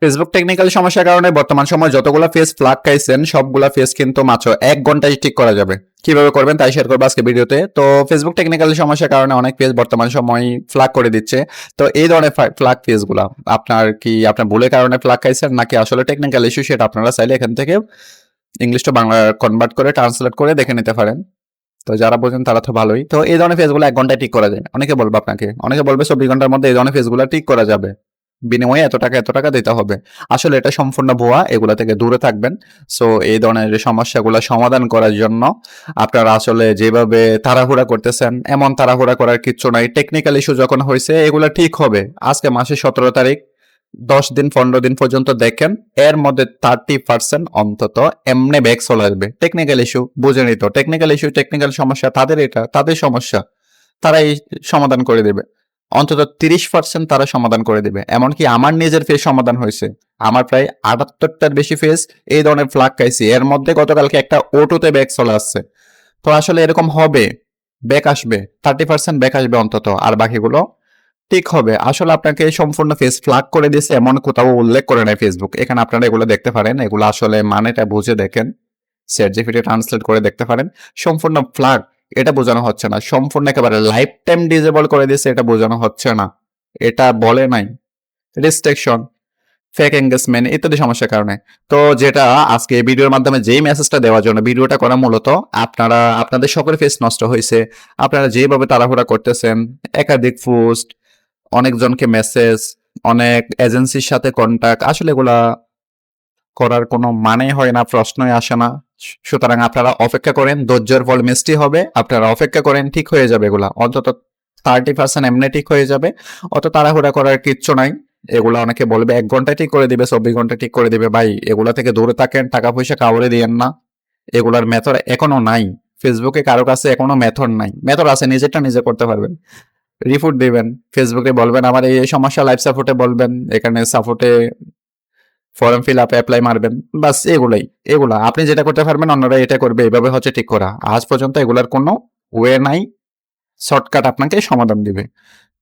Facebook technical সমস্যার কারণে বর্তমান সময়ে যতগুলা ফেস ফ্লাগ খাইছেন সবগুলা ফেস কিন্তু মাত্র 1 ঘন্টায় ঠিক করা যাবে। কিভাবে করবেন তাই শেয়ার করবো আজকে ভিডিওতে। তো ফেসবুক টেকনিক্যাল সমস্যার কারণে অনেক পেজ বর্তমান সময় ফ্লাগ করে দিচ্ছে। তো এই ধরনের ফ্লাগ পেজ গুলা আপনার ভুলের কারণে ফ্লাগ খাইছেন নাকি আসলে টেকনিক্যাল ইস্যু, সেটা আপনারা চাইলে এখান থেকে ইংলিশ টু বাংলা কনভার্ট করে ট্রান্সলেট করে দেখে নিতে পারেন। তো যারা বোঝেন তারা তো ভালোই। তো এই ধরনের ফেজগুলো 1 ঘন্টায় ঠিক করা যায়। অনেকে বলবে 24 ঘন্টার মধ্যে এই ধরনের ফেজগুলো ঠিক করা যাবে, বিনিময়ে এত টাকা দিতে হবে। আসলে এটা সম্পূর্ণ ভুয়া, এগুলা থেকে দূরে থাকবেন। সো এই ধরনের সমস্যাগুলো সমাধান করার জন্য আপনারা আসলে যেভাবে তাড়াহুড়া করতেছেন, এমন তাড়াহুড়া করার কিচ্ছু নাই। টেকনিক্যাল ইস্যু যখন হয়েছে এগুলা ঠিক হবে। আজকে মাসের 17 তারিখ, 10 দিন 15 দিন পর্যন্ত দেখেন, এর মধ্যে 30% অন্তত এমনি ব্যাক চলে আসবে। টেকনিক্যাল ইস্যু বুঝেনি তো, টেকনিক্যাল সমস্যা তাদের, এটা তাদের সমস্যা, তারা এই সমাধান করে দেবে। অন্তত 30% তারা সমাধান করে দেবে। এমনকি আমার নিজের ফেস সমাধান হয়েছে। আমার প্রায় 78টার বেশি ফেস এই ধরনের ফ্লাগ খাইছি, এর মধ্যে গতকালকে একটা অটোতে ব্যাক চলে আসছে। তো আসলে এরকম হবে, ব্যাক আসবে, 30% ব্যাক আসবে অন্তত, আর বাকিগুলো ঠিক হবে। আসলে আপনাকে সম্পূর্ণ ফেস ফ্ল্যাগ করে দিয়েছে এমন কোথাও উল্লেখ করে নাই ফেসবুক। এখানে আপনারা এগুলো দেখতে পারেন, এগুলো আসলে মানেটা বুঝে দেখেন, চ্যাটজিপিটি ট্রান্সলেট করে দেখতে পারেন। সম্পূর্ণ ফ্ল্যাগ এটা বোঝানো হচ্ছে না, সম্পূর্ণ একেবারে লাইফ টাইম ডিজেবল করে দিয়েছে এটা বোঝানো হচ্ছে না। এটা বলে নাই রেস্ট্রিকশন, ফেক এঙ্গেজমেন্ট ইত্যাদি সমস্যার কারণে। তো যেটা আজকে এই ভিডিওর মাধ্যমে যেই মেসেজটা দেওয়ার জন্য ভিডিওটা করা, মূলত আপনাদের সকলের ফেস নষ্ট হয়েছে। আপনারা যেভাবে তাড়াহুড়া করতেছেন, একাধিক পোস্ট, অনেকজনকে মেসেজ, অনেক এজেন্সির সাথে কন্টাক্ট, আসলে এগুলা করার কোনো মানে হয় না, প্রশ্নই আসে না। সুতরাং আপনারা অপেক্ষা করেন, ধৈর্যের ফল মিষ্টি হবে। আপনারা অপেক্ষা করেন, ঠিক হয়ে যাবে এগুলা। অন্তত 30% এমনি ঠিক হয়ে যাবে। অত তাড়াহুড়া করার কিচ্ছু নাই। এগুলা অনেকে বলবে 1 ঘন্টায় ঠিক করে দিবে, 24 ঘন্টায় ঠিক করে দিবে। ভাই এগুলা থেকে দূরে থাকেন, টাকা পয়সা কাউরে দিয়েন না। এগুলার মেথড এখনো নাই। ফেসবুকে কারো কাছে এখনো মেথড নাই। মেথড আছে, নিজেরটা নিজে করতে পারবেন। রিপোর্ট দিবেন, ফেসবুকে বলবেন আমার এই সমস্যা, লাইভ সাপোর্টে বলবেন, এখানে সাপোর্টে ফর্ম ফিল আপ অ্যাপ্লাই মারবেন, বাস এগুলা আপনি যেটা করতে পারবেন অন্যরা এটা করবে, এভাবে হচ্ছে ঠিক করা। আজ পর্যন্ত এগুলার কোনো ওয়ে নাই, শর্টকাট আপনাকে সমাধান দিবে।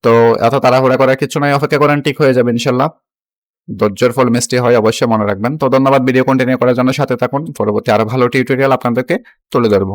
তো এত তাড়াহুড়া করার কিছু নাই, অপেক্ষা করেন, ঠিক হয়ে যাবে ইনশাল্লাহ। ধৈর্যের ফল মিষ্টি হয়, অবশ্যই মনে রাখবেন। তো ধন্যবাদ, ভিডিও কন্টিনিউ করার জন্য সাথে থাকুন। পরবর্তী আরো ভালো টিউটোরিয়াল আপনাদেরকে তুলে ধরবো।